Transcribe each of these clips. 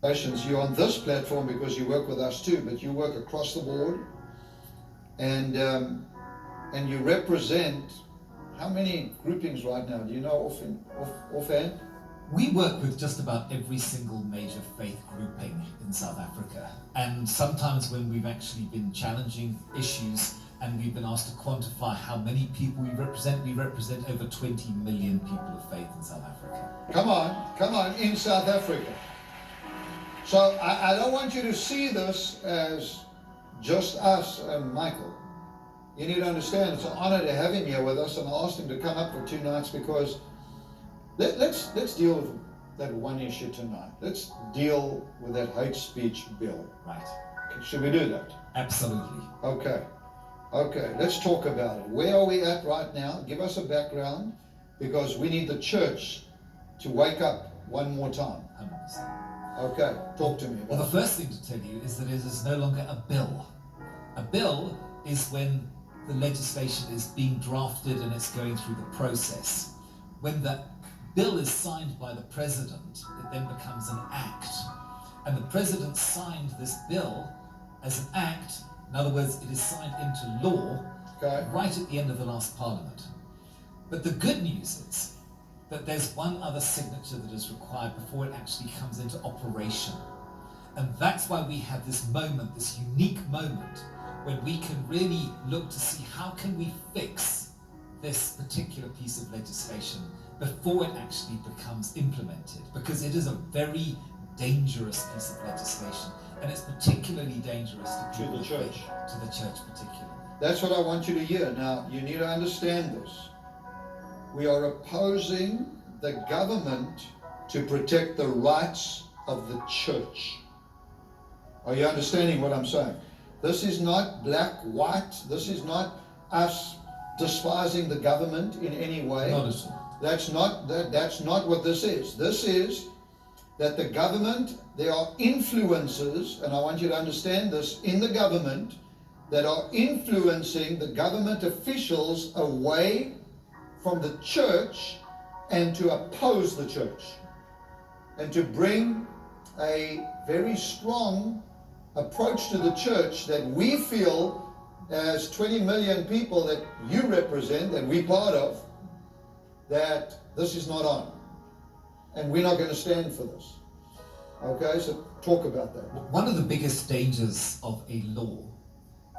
You're on this platform because you work with us too, but you work across the board, and you represent how many groupings right now? Do you know offhand? We work with just about every single major faith grouping in South Africa, and sometimes when we've actually been challenging issues and we've been asked to quantify how many people we represent over 20 million people of faith in South Africa. Come on, in South Africa. So I don't want you to see this as just us and Michael. You need to understand it's an honor to have him here with us, and I asked him to come up for 2 nights because let's deal with that one issue tonight. Let's deal with that hate speech bill. Right. Should we do that? Absolutely. Okay, let's talk about it. Where are we at right now? Give us a background, because we need the church to wake up one more time. 100%. Okay, talk to me about Well, the first thing to tell you is that it is no longer a bill. A bill is when the legislation is being drafted and it's going through the process. When the bill is signed by the president, it then becomes an act. And the president signed this bill as an act. In other words, it is signed into law right at the end of the last parliament. But the good news is that there's one other signature that is required before it actually comes into operation. And that's why we have this moment, this unique moment, when we can really look to see how can we fix this particular piece of legislation before it actually becomes implemented, because it is a very dangerous piece of legislation, and it's particularly dangerous to the church. To the church particularly. That's what I want you to hear. Now, you need to understand this. We are opposing the government to protect the rights of the church. Are you understanding what I'm saying? This is not black, white. This is not us despising the government in any way. Not at all. That's not what this is. This is that the government, there are influences, and I want you to understand this, in the government that are influencing the government officials away from the church and to oppose the church and to bring a very strong approach to the church that we feel as 20 million people that you represent, that we're part of, that this is not on. And we're not going to stand for this. Okay, so talk about that. One of the biggest dangers of a law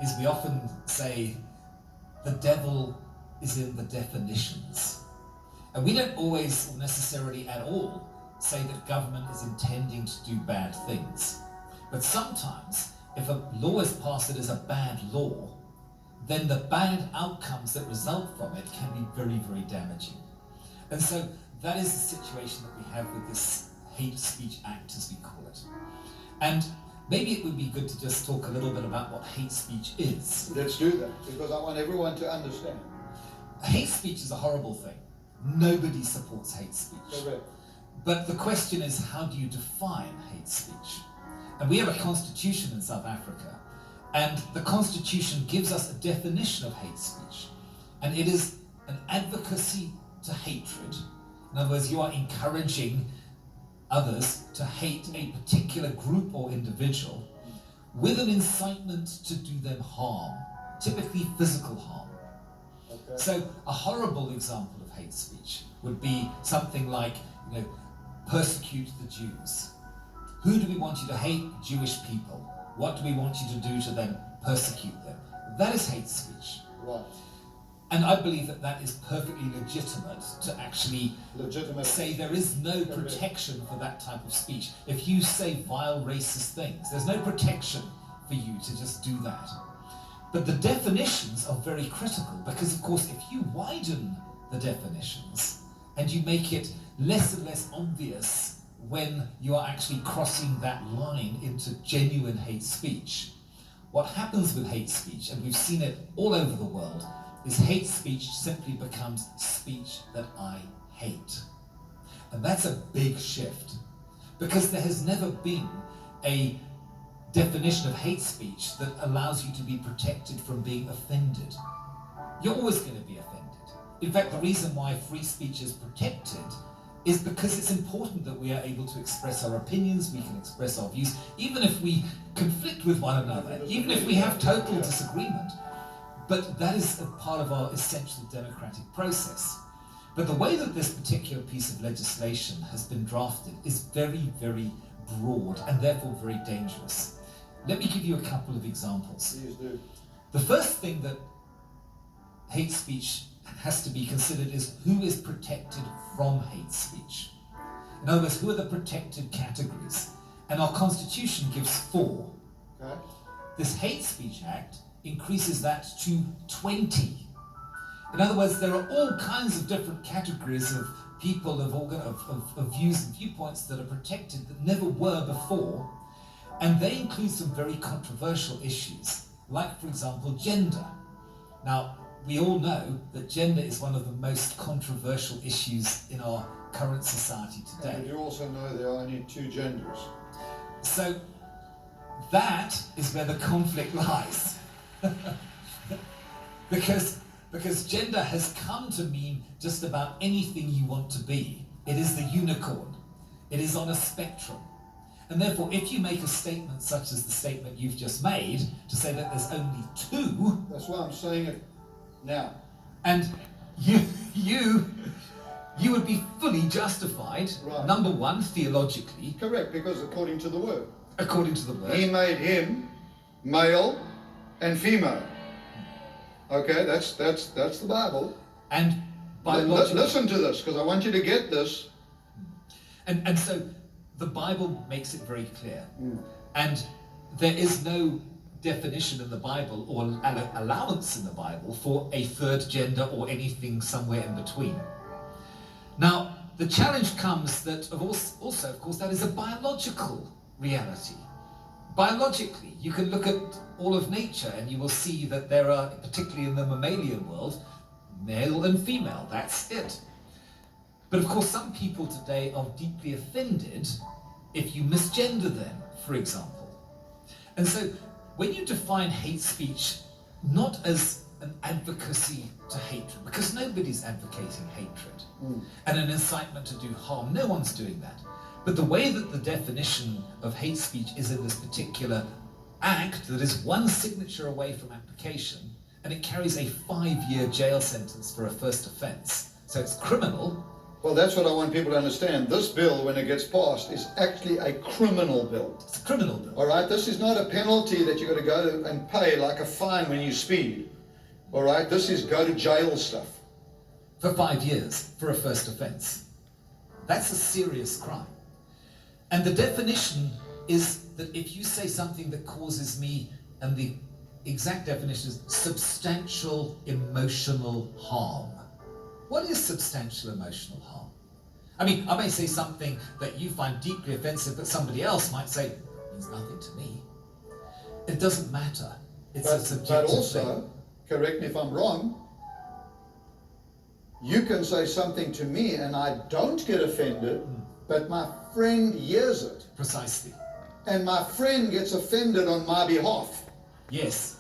is we often say the devil is in the definitions. And we don't always necessarily at all say that government is intending to do bad things. But sometimes, if a law is passed that is a bad law, then the bad outcomes that result from it can be very, very damaging. And so that is the situation that we have with this Hate Speech Act, as we call it. And maybe it would be good to just talk a little bit about what hate speech is. Let's do that, because I want everyone to understand. Hate speech is a horrible thing. Nobody supports hate speech. Correct. But the question is, how do you define hate speech? And we have a constitution in South Africa, and the constitution gives us a definition of hate speech. And it is an advocacy to hatred. In other words, you are encouraging others to hate a particular group or individual with an incitement to do them harm, typically physical harm. Okay. So a horrible example of hate speech would be something like, persecute the Jews. Who do we want you to hate? Jewish people. What do we want you to do to them? Persecute them. That is hate speech. Right. And I believe that that is perfectly legitimate to actually say there is no protection for that type of speech. If you say vile, racist things, there's no protection for you to just do that. But the definitions are very critical, because of course if you widen the definitions and you make it less and less obvious when you are actually crossing that line into genuine hate speech, what happens with hate speech, and we've seen it all over the world, is hate speech simply becomes speech that I hate. And that's a big shift, because there has never been a definition of hate speech that allows you to be protected from being offended. You're always going to be offended. In fact, the reason why free speech is protected is because it's important that we are able to express our opinions, we can express our views, even if we conflict with one another, even if we have total disagreement. But that is a part of our essential democratic process. But the way that this particular piece of legislation has been drafted is very, very broad and therefore very dangerous. Let me give you a couple of examples. Please do. The first thing that hate speech has to be considered is who is protected from hate speech. In other words, who are the protected categories? And our Constitution gives 4. Okay. This Hate Speech Act increases that to 20. In other words, there are all kinds of different categories of people, of views and viewpoints that are protected that never were before, and they include some very controversial issues, like, for example, gender. Now, we all know that gender is one of the most controversial issues in our current society today. And you also know there are only 2 genders. So that is where the conflict lies. Because gender has come to mean just about anything you want to be. It is the unicorn. It is on a spectrum. And therefore, if you make a statement such as the statement you've just made, to say that there's only 2... That's why I'm saying it now. And you would be fully justified, Right. number one, theologically, Correct, because according to the word. according to the word. He made him male and female. Okay, that's the Bible. And biologically. Listen to this, because I want you to get this. And so the Bible makes it very clear. And there is no definition in the Bible or allowance in the Bible for a third gender or anything somewhere in between. Now, the challenge comes that also, of course, that is a biological reality. Biologically, you can look at all of nature and you will see that there are, particularly in the mammalian world, male and female, that's it. But of course, some people today are deeply offended if you misgender them, for example. And so, when you define hate speech not as an advocacy to hatred, because nobody's advocating hatred, and an incitement to do harm, no one's doing that. But the way that the definition of hate speech is in this particular act that is one signature away from application, and it carries a 5-year jail sentence for a first offense. So it's criminal. Well, that's what I want people to understand. This bill, when it gets passed, is actually a criminal bill. It's a criminal bill. All right, this is not a penalty that you're going to go and pay like a fine when you speed. All right, this is go to jail stuff. For 5 years for a first offense. That's a serious crime. And the definition is that if you say something that causes me, and the exact definition is substantial emotional harm. What is substantial emotional harm? I mean, I may say something that you find deeply offensive, but somebody else might say, it means nothing to me. It doesn't matter. It's a subjective But also, thing. correct me if I'm wrong, you can say something to me and I don't get offended, but my friend hears it. Precisely. And my friend gets offended on my behalf. Yes.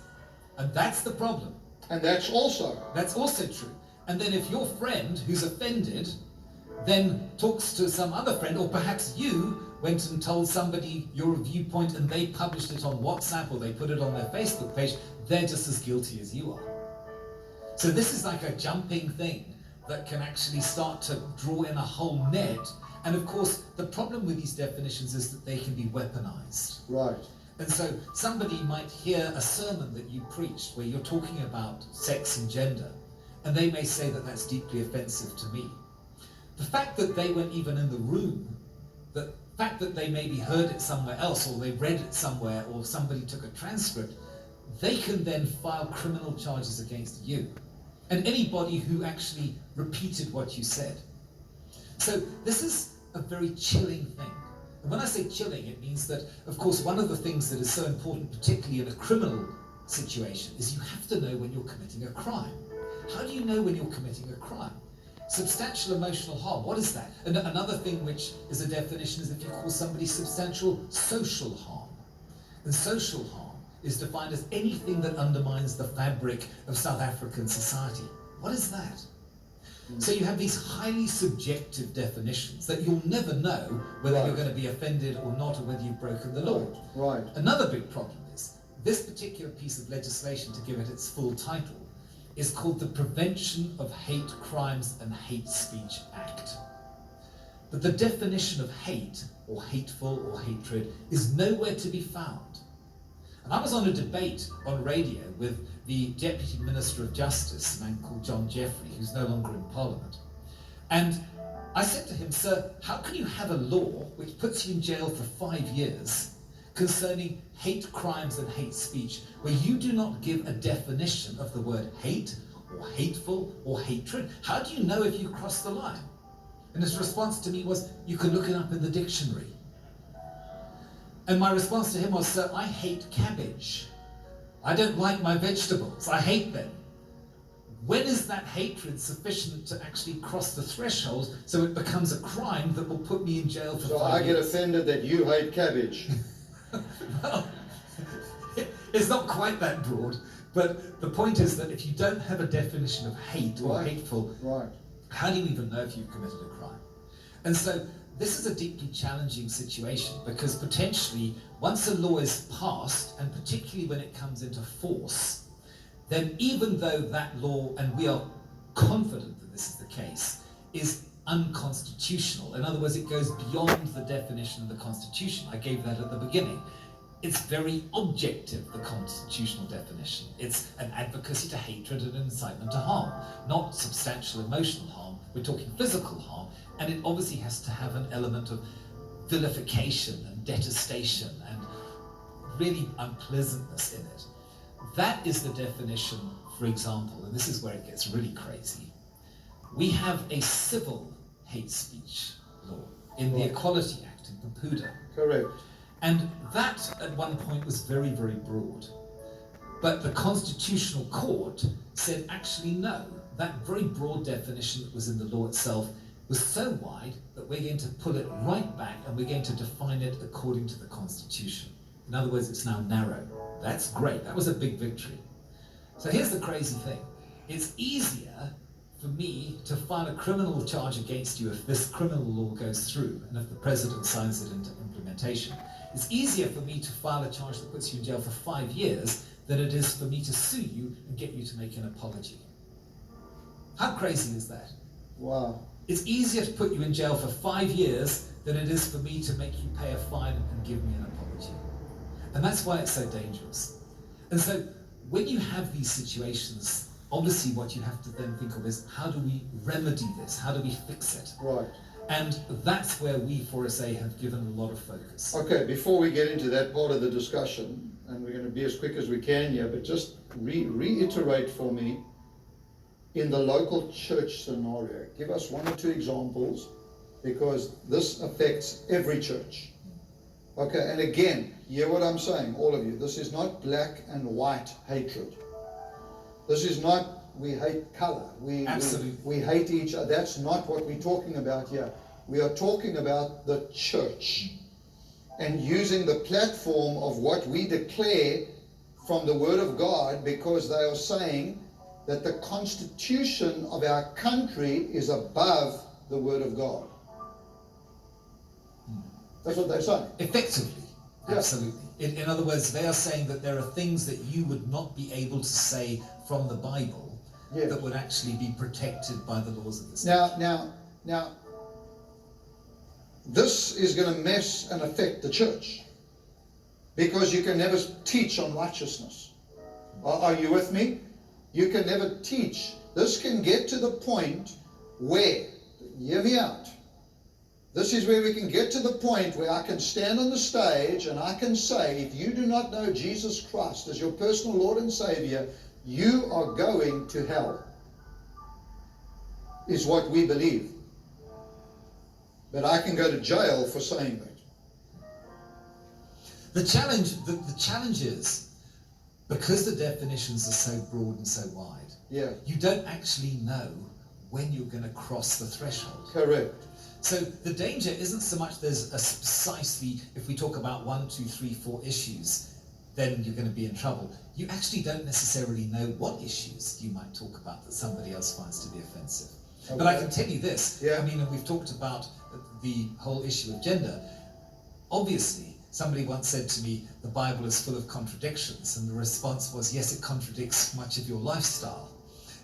And that's the problem. And that's also. That's also true. And then if your friend who's offended then talks to some other friend, or perhaps you went and told somebody your viewpoint and they published it on WhatsApp or they put it on their Facebook page, they're just as guilty as you are. So this is like a jumping thing that can actually start to draw in a whole net. And of course, the problem with these definitions is that they can be weaponized. Right. And so somebody might hear a sermon that you preached where you're talking about sex and gender, and they may say that that's deeply offensive to me. The fact that they weren't even in the room, the fact that they maybe heard it somewhere else, or they read it somewhere, or somebody took a transcript, they can then file criminal charges against you and anybody who actually repeated what you said. So this is a very chilling thing. And when I say chilling, it means that, of course, one of the things that is so important, particularly in a criminal situation, is you have to know when you're committing a crime. How do you know when you're committing a crime? Substantial emotional harm, what is that? And another thing which is a definition is if you cause somebody substantial social harm. And social harm is defined as anything that undermines the fabric of South African society. What is that? So you have these highly subjective definitions that you'll never know whether Right. you're going to be offended or not, or whether you've broken the law. Right. Another big problem is this particular piece of legislation, to give it its full title, is called the Prevention of Hate Crimes and Hate Speech Act. But the definition of hate, or hateful, or hatred, is nowhere to be found. And I was on a debate on radio with the Deputy Minister of Justice, a man called John Jeffrey, who's no longer in Parliament. And I said to him, "Sir, how can you have a law which puts you in jail for 5 years concerning hate crimes and hate speech, where you do not give a definition of the word hate, or hateful, or hatred? How do you know if you cross the line?" And his response to me was, "You can look it up in the dictionary." And my response to him was, "Sir, I hate cabbage. I don't like my vegetables. I hate them." When is that hatred sufficient to actually cross the threshold so it becomes a crime that will put me in jail for So 5 I years? get offended that you hate cabbage. Well, it's not quite that broad, but the point is that if you don't have a definition of hate or Right. hateful, Right. how do you even know if you've committed a crime? And so this is a deeply challenging situation, because potentially once a law is passed, and particularly when it comes into force, then even though that law, and we are confident that this is the case, is unconstitutional, in other words, it goes beyond the definition of the Constitution. I gave that at the beginning. It's very objective, the constitutional definition. It's an advocacy to hatred and an incitement to harm, not substantial emotional harm. We're talking physical harm, and it obviously has to have an element of vilification and detestation and really unpleasantness in it. That is the definition, for example, and this is where it gets really crazy. We have a civil hate speech law in the Right. Equality Act in Papuda. Correct. And that, at one point, was very, very broad. But the Constitutional Court said, actually, no, that very broad definition that was in the law itself was so wide that we're going to pull it right back and we're going to define it according to the Constitution. In other words, it's now narrow. That's great. That was a big victory. So here's the crazy thing. It's easier for me to file a criminal charge against you if this criminal law goes through and if the president signs it into implementation. It's easier for me to file a charge that puts you in jail for 5 years than it is for me to sue you and get you to make an apology. How crazy is that? Wow. It's easier to put you in jail for 5 years than it is for me to make you pay a fine and give me an apology. And that's why it's so dangerous. And so when you have these situations, obviously what you have to then think of is, how do we remedy this? How do we fix it? Right. And that's where we, 4SA, have given a lot of focus. Okay, before we get into that part of the discussion, and we're going to be as quick as we can here, but just reiterate for me, in the local church scenario, give us 1 or 2 examples, because this affects every church. Okay, and again, hear what I'm saying, all of you. This is not black and white hatred. This is not, we hate color. Absolutely. We hate each other. That's not what we're talking about here. We are talking about the church and using the platform of what we declare from the Word of God, because they are saying that the constitution of our country is above the Word of God. That's what they're saying. Effectively, Yeah. absolutely. In other words, they are saying that there are things that you would not be able to say from the Bible Yes. that would actually be protected by the laws of the state. Now, this is going to mess and affect the church, because you can never teach on righteousness. Are you with me? You can never teach. This can get to the point where, hear me out, this is where we can get to the point where I can stand on the stage and I can say, if you do not know Jesus Christ as your personal Lord and Savior, you are going to hell, is what we believe. But I can go to jail for saying that. The challenge is, because the definitions are so broad and so wide, Yeah, you don't actually know when you're going to cross the threshold. correct. So the danger isn't so much there's a precisely, if we talk about 1, 2, 3, 4 issues, then you're going to be in trouble. You actually don't necessarily know what issues you might talk about that somebody else finds to be offensive. But I can tell you this, Yeah. I mean, and we've talked about the whole issue of gender. Obviously, somebody once said to me, the Bible is full of contradictions, and the response was, yes, it contradicts much of your lifestyle.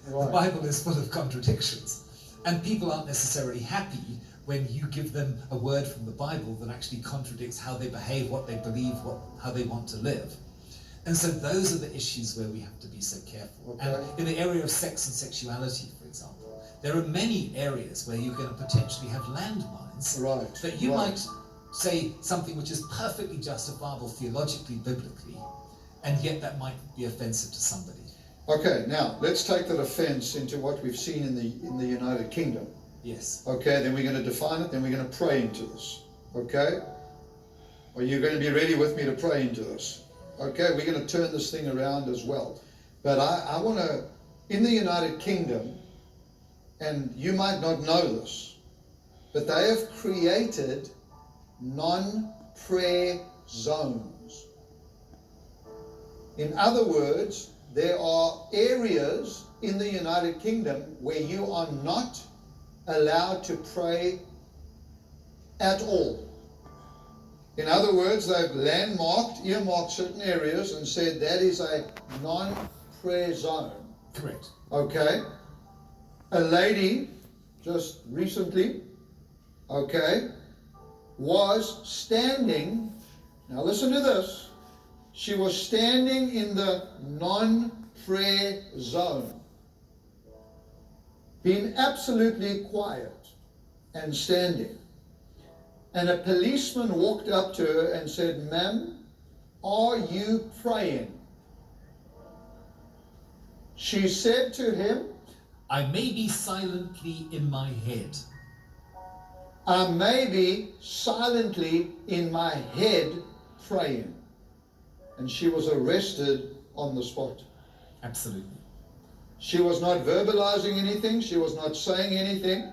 The Right. Bible is full of contradictions, and people aren't necessarily happy when you give them a word from the Bible that actually contradicts how they behave, what they believe, how they want to live. And so those are the issues where we have to be so careful. Okay. And in the area of sex and sexuality, for example, there are many areas where you're going to potentially have landmines Right. that you Right. might say something which is perfectly justifiable theologically, biblically, and yet that might be offensive to somebody. Okay, now let's take that offense into what we've seen in the United Kingdom. Yes. Okay, then we're going to define it, then we're going to pray into this. Okay? Are you going to be ready with me to pray into this? Okay, we're going to turn this thing around as well. But I want to, in the United Kingdom, and you might not know this, but they have created non-prayer zones. In other words, there are areas in the United Kingdom where you are not allowed to pray at all. In other words, they've earmarked certain areas and said that is a non-prayer zone. Correct. Okay? A lady just recently, okay, was standing, now listen to this, she was standing in the non-prayer zone, being absolutely quiet and standing. And a policeman walked up to her and said, "Ma'am, are you praying?" She said to him, I may be silently in my head. "I may be silently in my head praying." And she was arrested on the spot. Absolutely. She was not verbalizing anything. She was not saying anything.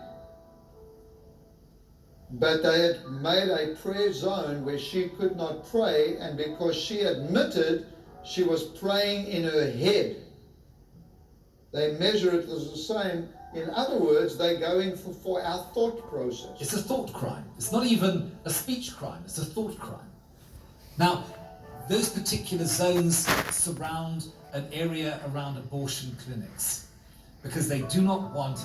But they had made a prayer zone where she could not pray, and because she admitted she was praying in her head, they measure it as the same. In other words, they're going for our thought process. It's a thought crime. It's not even a speech crime. It's a thought crime. Now, those particular zones surround an area around abortion clinics because they do not want